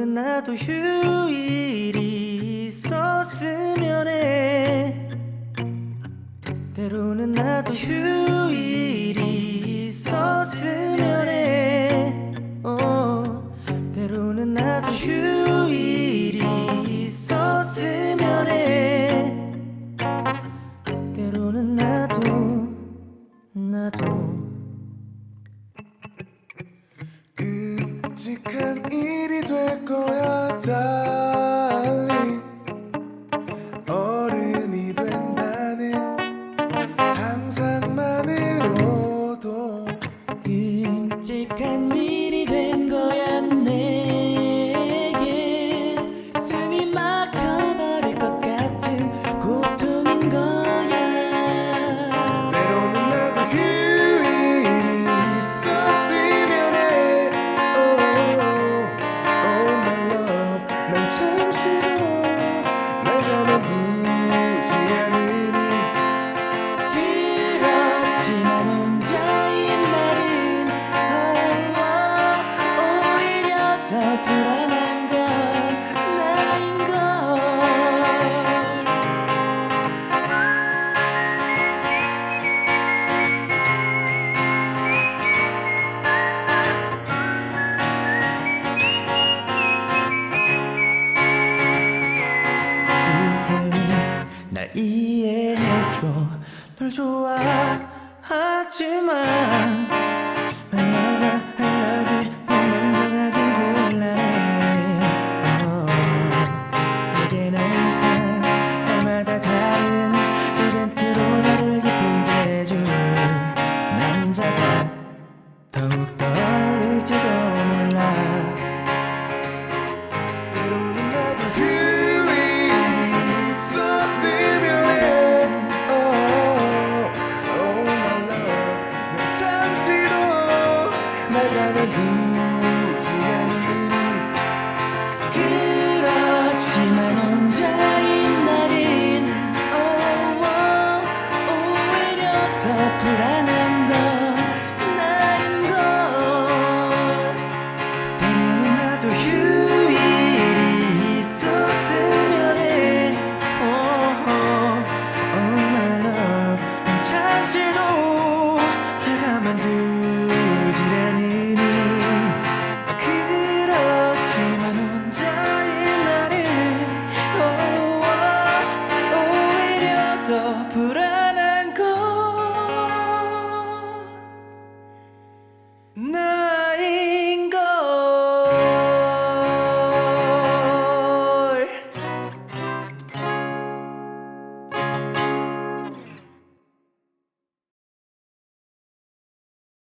때로는 나도 휴일이 있었으면 해. 때로는 나도 휴일이 있었으면 해. 때로는 나도 휴일이 있었으면 해. 때로는 나도 끔찍한 일이 될 거야 달리. 어른이 된다는 상상만으로도 끔찍한 일이 된 거야 내게. 숨이 막혀버릴 것 같은 고통인 거야. 때로는 나도 휴일이 있었으면 해. Oh my love, 난 잠시도 날 가만두지 않으니. 그렇지만 혼자인 날은 오히려 더 불안한 건 나인걸. 날 이해해줘. 널 좋아하지만